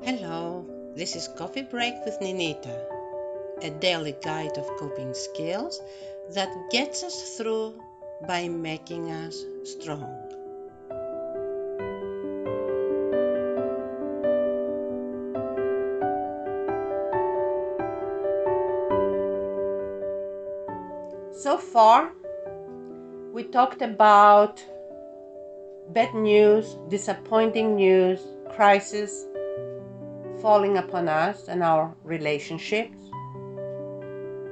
Hello, this is Coffee Break with Ninita, a daily guide of coping skills that gets us through by making us strong. So far, we talked about bad news, disappointing news, crisis falling upon us and our relationships.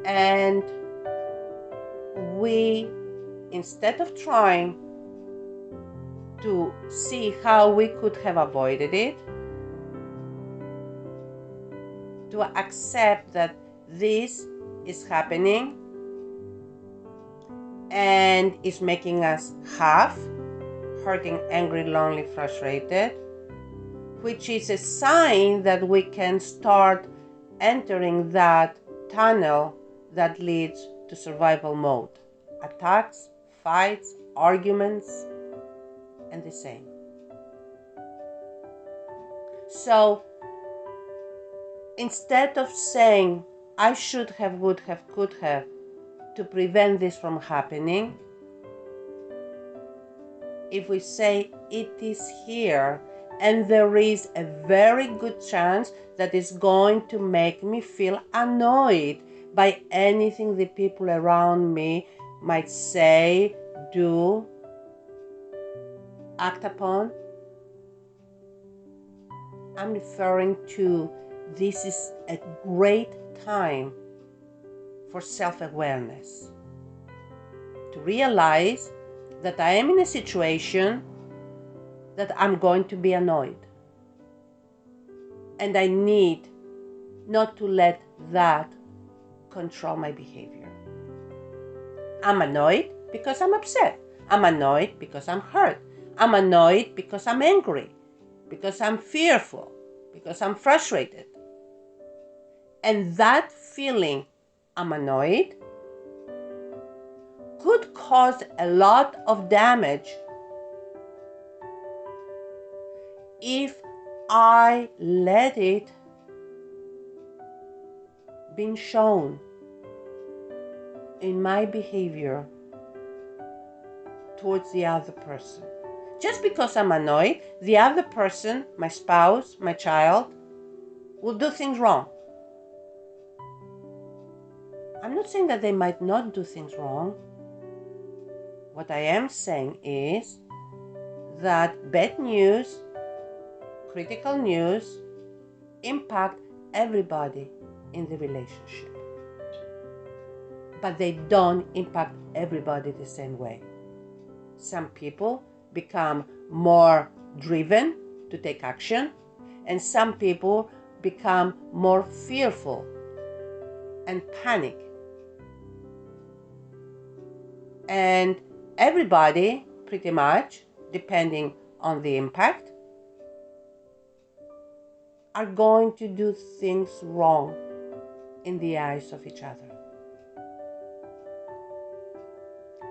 And we, instead of trying to see how we could have avoided it, to accept that this is happening and is making us half hurting, angry, lonely, frustrated, which is a sign that we can start entering that tunnel that leads to survival mode. Attacks, fights, arguments, and the same. So instead of saying, I should have, would have, could have, to prevent this from happening, if we say it is here and there is a very good chance that it's going to make me feel annoyed by anything the people around me might say, do, act upon, I'm referring to this is a great time for self-awareness, to realize that I am in a situation that I'm going to be annoyed. And I need not to let that control my behavior. I'm annoyed because I'm upset. I'm annoyed because I'm hurt. I'm annoyed because I'm angry, because I'm fearful, because I'm frustrated. And that feeling, I'm annoyed, could cause a lot of damage if I let it be shown in my behavior towards the other person. Just because I'm annoyed, the other person, my spouse, my child, will do things wrong. I'm not saying that they might not do things wrong. What I am saying is that bad news, critical news, impact everybody in the relationship. But they don't impact everybody the same way. Some people become more driven to take action, and some people become more fearful and panic. And everybody, pretty much, depending on the impact, are going to do things wrong in the eyes of each other.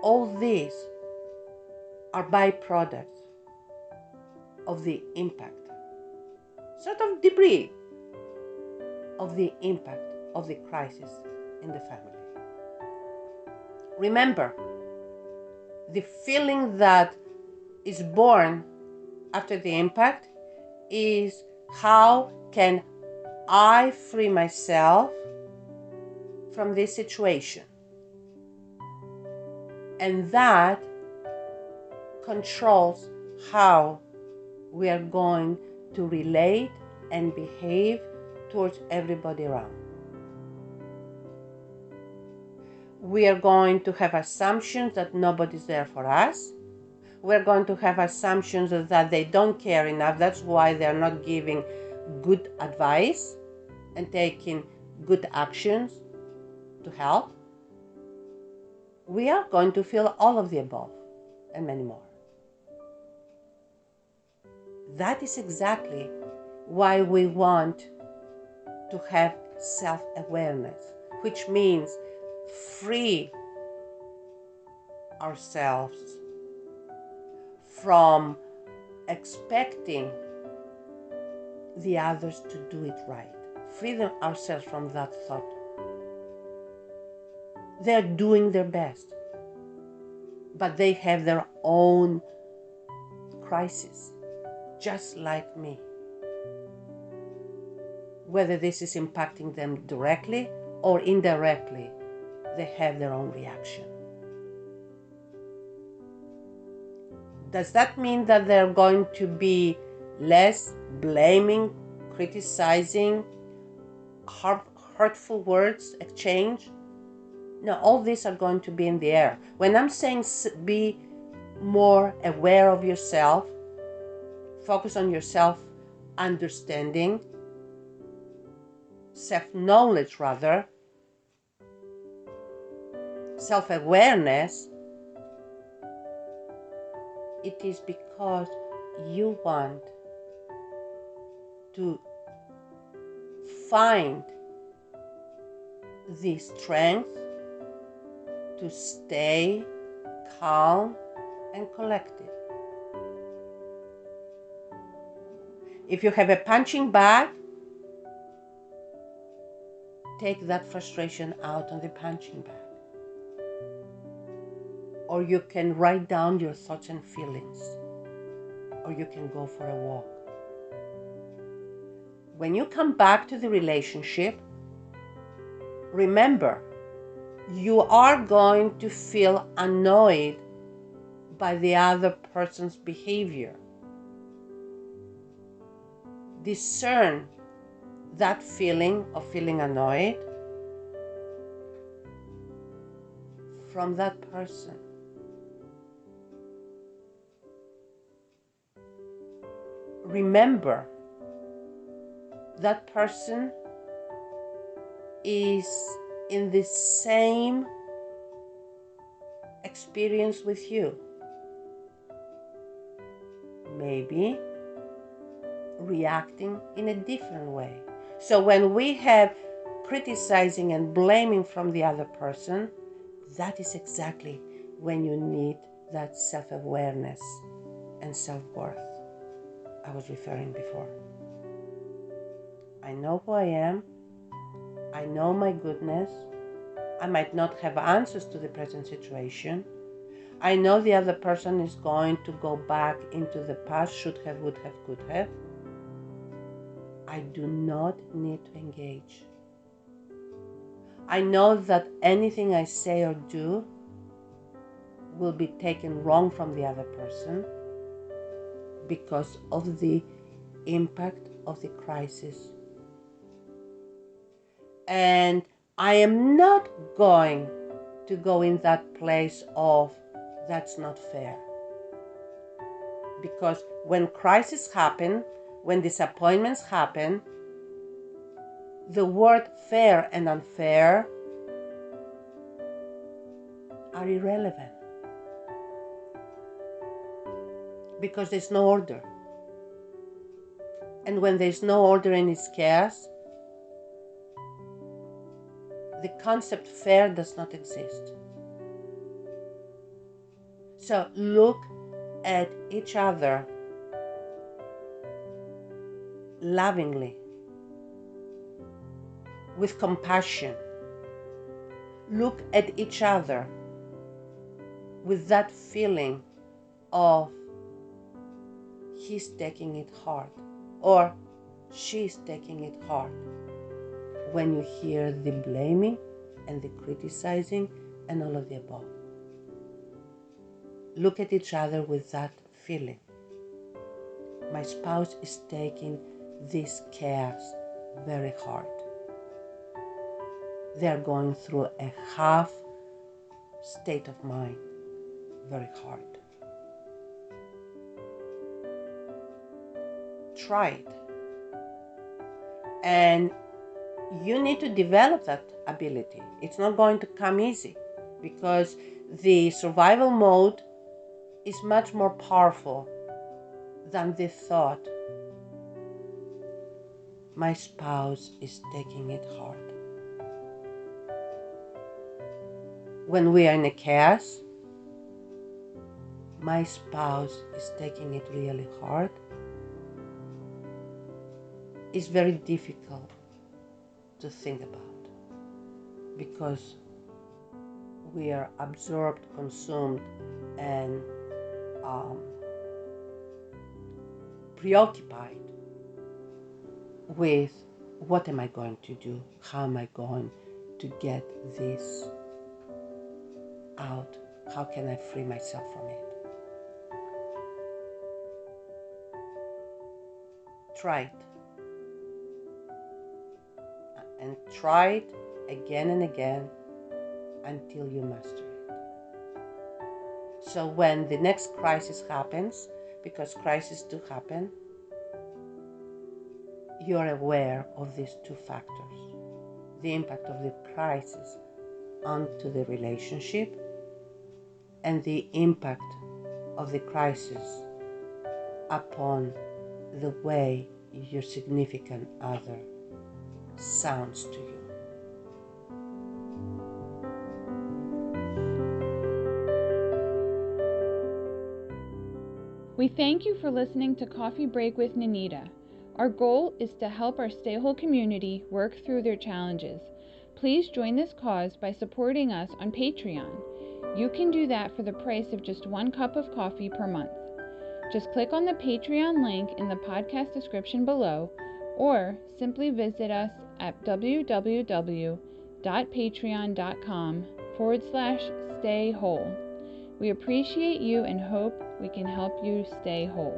All these are byproducts of the impact, sort of debris of the impact of the crisis in the family. Remember, the feeling that is born after the impact is how can I free myself from this situation? And that controls how we are going to relate and behave towards everybody around. We are going to have assumptions that nobody's there for us. We're going to have assumptions that they don't care enough. That's why they're not giving good advice and taking good actions to help. We are going to feel all of the above and many more. That is exactly why we want to have self-awareness, which means free ourselves from expecting the others to do it right. Free ourselves from that thought. They're doing their best, but they have their own crisis, just like me. Whether this is impacting them directly or indirectly, they have their own reaction. Does that mean that they're going to be less blaming, criticizing, hurtful words exchange? No, all these are going to be in the air. When I'm saying be more aware of yourself, focus on your self-understanding, self-knowledge rather, self-awareness, it is because you want to find the strength to stay calm and collected. If you have a punching bag, take that frustration out on the punching bag. Or you can write down your thoughts and feelings. Or you can go for a walk. When you come back to the relationship, remember, you are going to feel annoyed by the other person's behavior. Discern that feeling of feeling annoyed from that person. Remember, that person is in the same experience with you. Maybe reacting in a different way. So when we have criticizing and blaming from the other person, that is exactly when you need that self-awareness and self-worth I was referring before. I know who I am. I know my goodness. I might not have answers to the present situation. I know the other person is going to go back into the past, should have, would have, could have. I do not need to engage. I know that anything I say or do will be taken wrong from the other person because of the impact of the crisis. And I am not going to go in that place of that's not fair. Because when crises happen, when disappointments happen, the word fair and unfair are irrelevant. Because there's no order. And when there's no order and it's chaos, the concept fair does not exist. So look at each other lovingly, with compassion. Look at each other with that feeling of he's taking it hard or she's taking it hard. When you hear the blaming and the criticizing and all of the above. Look at each other with that feeling. My spouse is taking this chaos very hard. They're going through a half state of mind very hard. Try it. And you need to develop that ability. It's not going to come easy because the survival mode is much more powerful than the thought, my spouse is taking it hard. When we are in a chaos, my spouse is taking it really hard. is very difficult to think about because we are absorbed, consumed, and preoccupied with what am I going to do? How am I going to get this out? How can I free myself from it? Try it. And try it again and again until you master it. So when the next crisis happens, because crises do happen, you're aware of these two factors: the impact of the crisis onto the relationship and the impact of the crisis upon the way your significant other sounds to you. We thank you for listening to Coffee Break with Ninita. Our goal is to help our StayWHOLE community work through their challenges. Please join this cause by supporting us on Patreon. You can do that for the price of just 1 cup of coffee per month. Just click on the Patreon link in the podcast description below, or simply visit us at www.patreon.com/StayWHOLE. We appreciate you and hope we can help you stay whole.